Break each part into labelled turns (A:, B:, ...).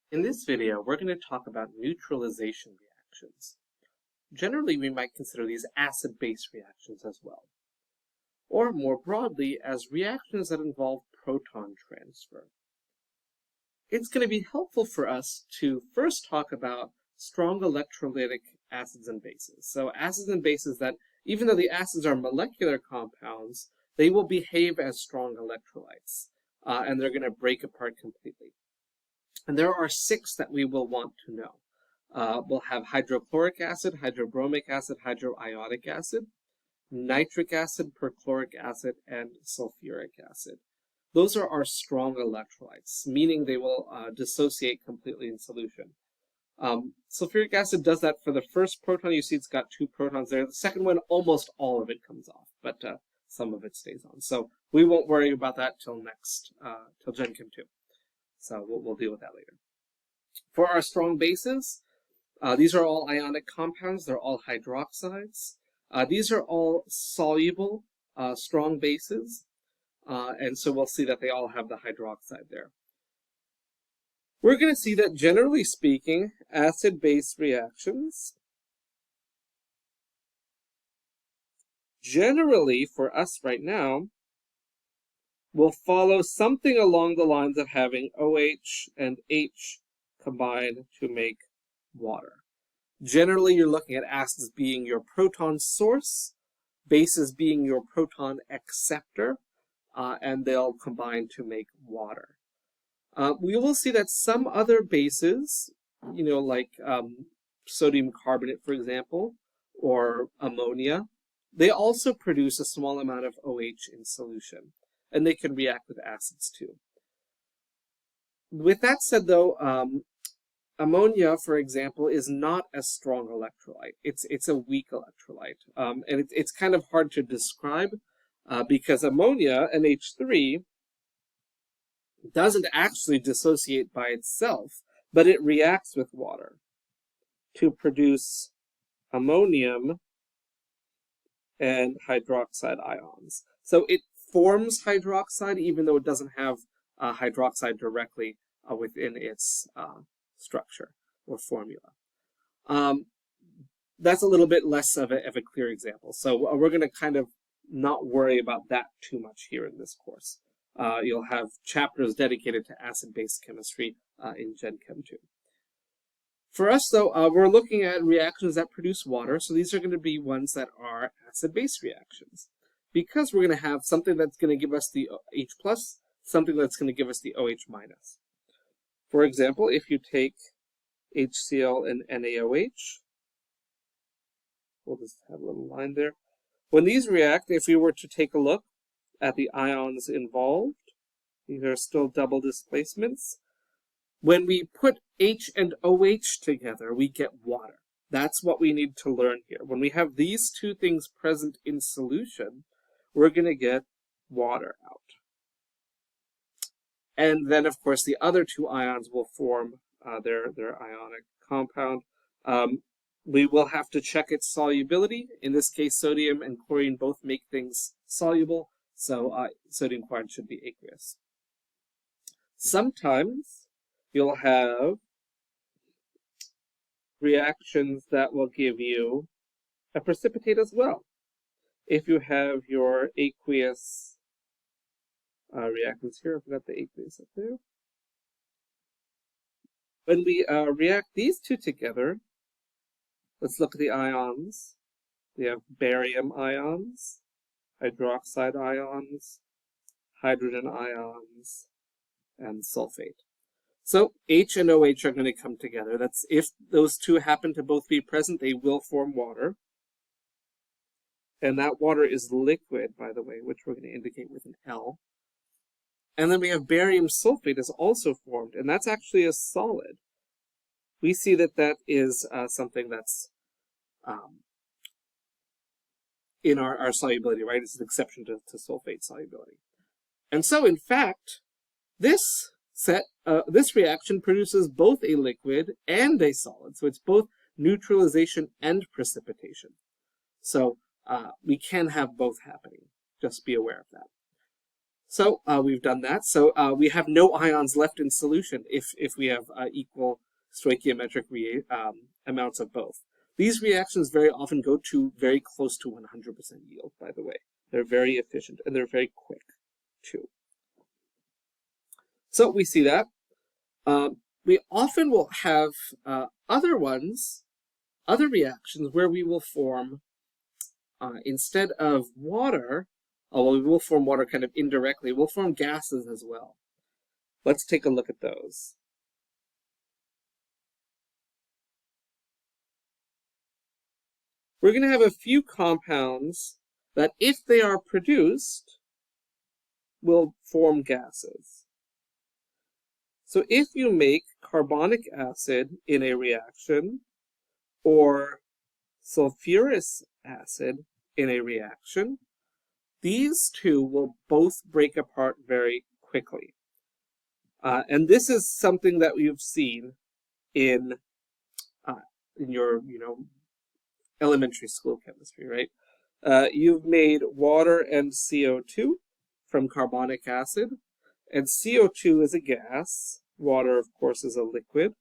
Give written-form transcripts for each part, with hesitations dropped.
A: In this video, we're going to talk about neutralization reactions. Generally, we might consider these acid-base reactions as well, or more broadly, as reactions that involve proton transfer. It's going to be helpful for us to first talk about strong electrolytic acids and bases. So acids and bases that, even though the acids are molecular compounds, they will behave as strong electrolytes, and they're going to break apart completely. And there are 6 that we will want to know. We'll have hydrochloric acid, hydrobromic acid, hydroiodic acid, nitric acid, perchloric acid, and sulfuric acid. Those are our strong electrolytes, meaning they will dissociate completely in solution. Sulfuric acid does that for the first proton. You see it's got 2 protons there. The second one, almost all of it comes off, but some of it stays on. So we won't worry about that till Gen Chem 2. So we'll deal with that later. For our strong bases, these are all ionic compounds. They're all hydroxides. These are all soluble strong bases. And so we'll see that they all have the hydroxide there. We're going to see that, generally speaking, acid-base reactions, generally for us right now, will follow something along the lines of having OH and H combined to make water. Generally, you're looking at acids being your proton source, bases being your proton acceptor, and they'll combine to make water. We will see that some other bases, like sodium carbonate, for example, or ammonia, they also produce a small amount of OH in solution, and they can react with acids too. With that said, though, ammonia, for example, is not a strong electrolyte. It's a weak electrolyte, and it's kind of hard to describe because ammonia, NH3, doesn't actually dissociate by itself, but it reacts with water to produce ammonium and hydroxide ions. So it forms hydroxide even though it doesn't have hydroxide directly within its structure or formula. That's a little bit less of a clear example. So we're going to kind of not worry about that too much here in this course. You'll have chapters dedicated to acid-base chemistry in Gen Chem 2. For us, though, we're looking at reactions that produce water, so these are going to be ones that are acid-base reactions, because we're going to have something that's going to give us the H+, something that's going to give us the OH-. For example, if you take HCl and NaOH, we'll just have a little line there. When these react, if we were to take a look at the ions involved, these are still double displacements. When we put H and OH together, we get water. That's what we need to learn here. When we have these 2 things present in solution, we're going to get water out. And then, of course, the other 2 ions will form their ionic compound. We will have to check its solubility. In this case, sodium and chlorine both make things soluble, so sodium chloride should be aqueous. Sometimes you'll have reactions that will give you a precipitate as well. If you have your aqueous reactants here, I forgot the aqueous up there. When we react these 2 together, let's look at the ions. We have barium ions, hydroxide ions, hydrogen ions, and sulfate. So H and OH are going to come together. That's if those 2 happen to both be present, they will form water. And that water is liquid, by the way, which we're going to indicate with an L. And then we have barium sulfate is also formed, and that's actually a solid. We see that that is something that's in our solubility, right? It's an exception to sulfate solubility. And so, in fact, this reaction produces both a liquid and a solid. So it's both neutralization and precipitation. So we can have both happening. Just be aware of that. So we've done that. So we have no ions left in solution if we have equal stoichiometric amounts of both. These reactions very often go to very close to 100% yield, by the way. They're very efficient and they're very quick too. So we see that. We often will have other reactions where we will form, instead of water, although we will form water kind of indirectly, we'll form gases as well. Let's take a look at those. We're going to have a few compounds that, if they are produced, will form gases. So if you make carbonic acid in a reaction or sulfurous acid in a reaction, these two will both break apart very quickly. And this is something that we've seen in your, elementary school chemistry, right? You've made water and CO2 from carbonic acid, and CO2 is a gas. Water, of course, is a liquid.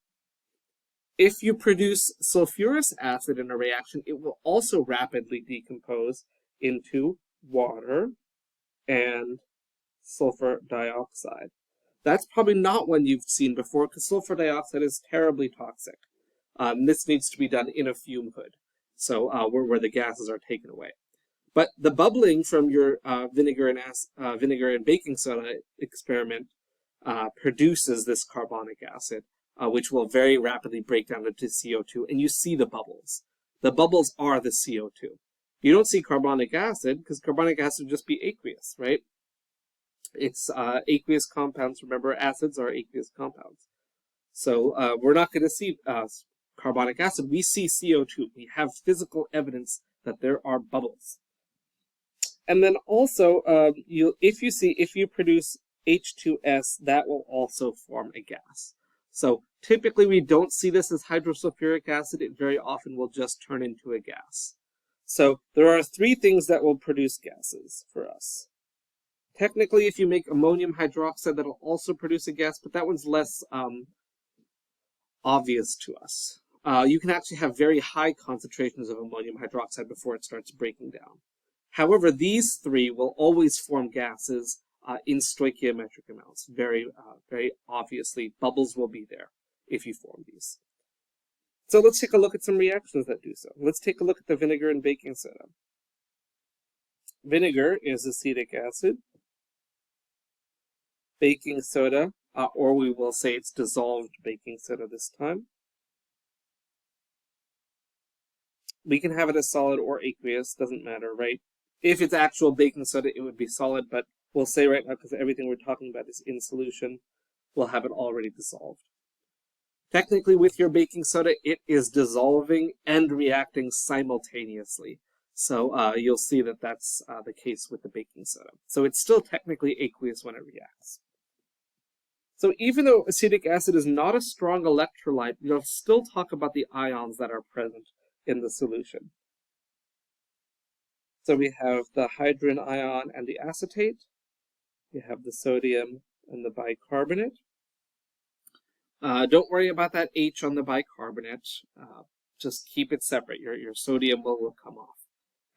A: If you produce sulfurous acid in a reaction, it will also rapidly decompose into water and sulfur dioxide. That's probably not one you've seen before, because sulfur dioxide is terribly toxic. This needs to be done in a fume hood, so where the gases are taken away. But the bubbling from your vinegar and baking soda experiment produces this carbonic acid, which will very rapidly break down into CO2, and you see the bubbles. The bubbles are the CO2. You don't see carbonic acid, because carbonic acid would just be aqueous, right? It's aqueous compounds. Remember, acids are aqueous compounds. So we're not going to see carbonic acid. We see CO2. We have physical evidence that there are bubbles. And then also, if you produce H2S, that will also form a gas. So typically we don't see this as hydrosulfuric acid. It very often will just turn into a gas. So there are three things that will produce gases for us. Technically, if you make ammonium hydroxide, that'll also produce a gas, but that one's less obvious to us. You can actually have very high concentrations of ammonium hydroxide before it starts breaking down. However, these three will always form gases in stoichiometric amounts. Very obviously, bubbles will be there if you form these. So let's take a look at some reactions that do so. Let's take a look at the vinegar and baking soda. Vinegar is acetic acid. Baking soda, or we will say it's dissolved baking soda this time. We can have it as solid or aqueous, doesn't matter, right? If it's actual baking soda, it would be solid, but we'll say right now, because everything we're talking about is in solution, we'll have it already dissolved. Technically, with your baking soda, it is dissolving and reacting simultaneously. So you'll see that that's the case with the baking soda. So it's still technically aqueous when it reacts. So even though acetic acid is not a strong electrolyte, we'll still talk about the ions that are present in the solution. So we have the hydrogen ion and the acetate. We have the sodium and the bicarbonate. Don't worry about that H on the bicarbonate. Just keep it separate. Your sodium will come off,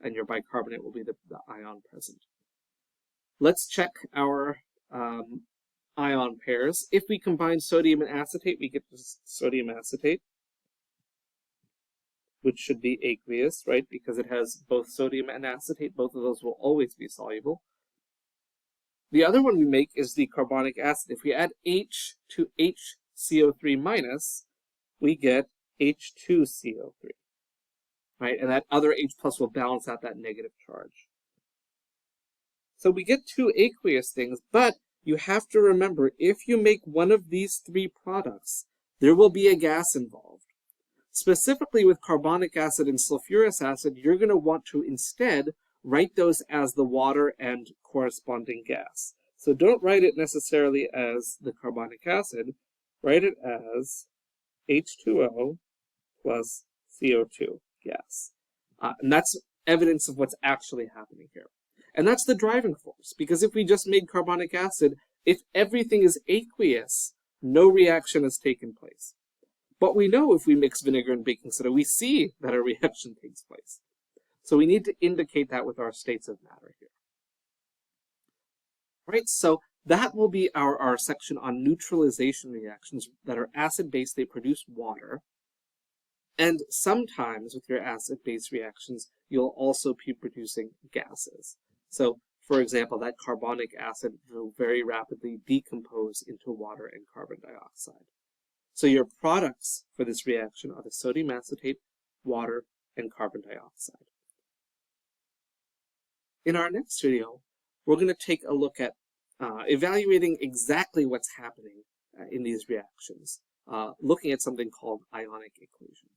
A: and your bicarbonate will be the ion present. Let's check our ion pairs. If we combine sodium and acetate, we get this sodium acetate, which should be aqueous, right? Because it has both sodium and acetate. Both of those will always be soluble. The other one we make is the carbonic acid. If we add H to HCO3 minus, we get H2CO3, right? And that other H plus will balance out that negative charge. So we get two aqueous things, but you have to remember, if you make one of these three products, there will be a gas involved. Specifically with carbonic acid and sulfurous acid, you're going to want to instead write those as the water and corresponding gas. So don't write it necessarily as the carbonic acid. Write it as H2O plus CO2 gas. And that's evidence of what's actually happening here. And that's the driving force, because if we just made carbonic acid, if everything is aqueous, no reaction has taken place. But we know if we mix vinegar and baking soda, we see that a reaction takes place. So we need to indicate that with our states of matter here. All right, so that will be our section on neutralization reactions that are acid-base. They produce water. And sometimes with your acid-base reactions, you'll also be producing gases. So, for example, that carbonic acid will very rapidly decompose into water and carbon dioxide. So your products for this reaction are the sodium acetate, water, and carbon dioxide. In our next video, we're going to take a look at evaluating exactly what's happening in these reactions, looking at something called ionic equations.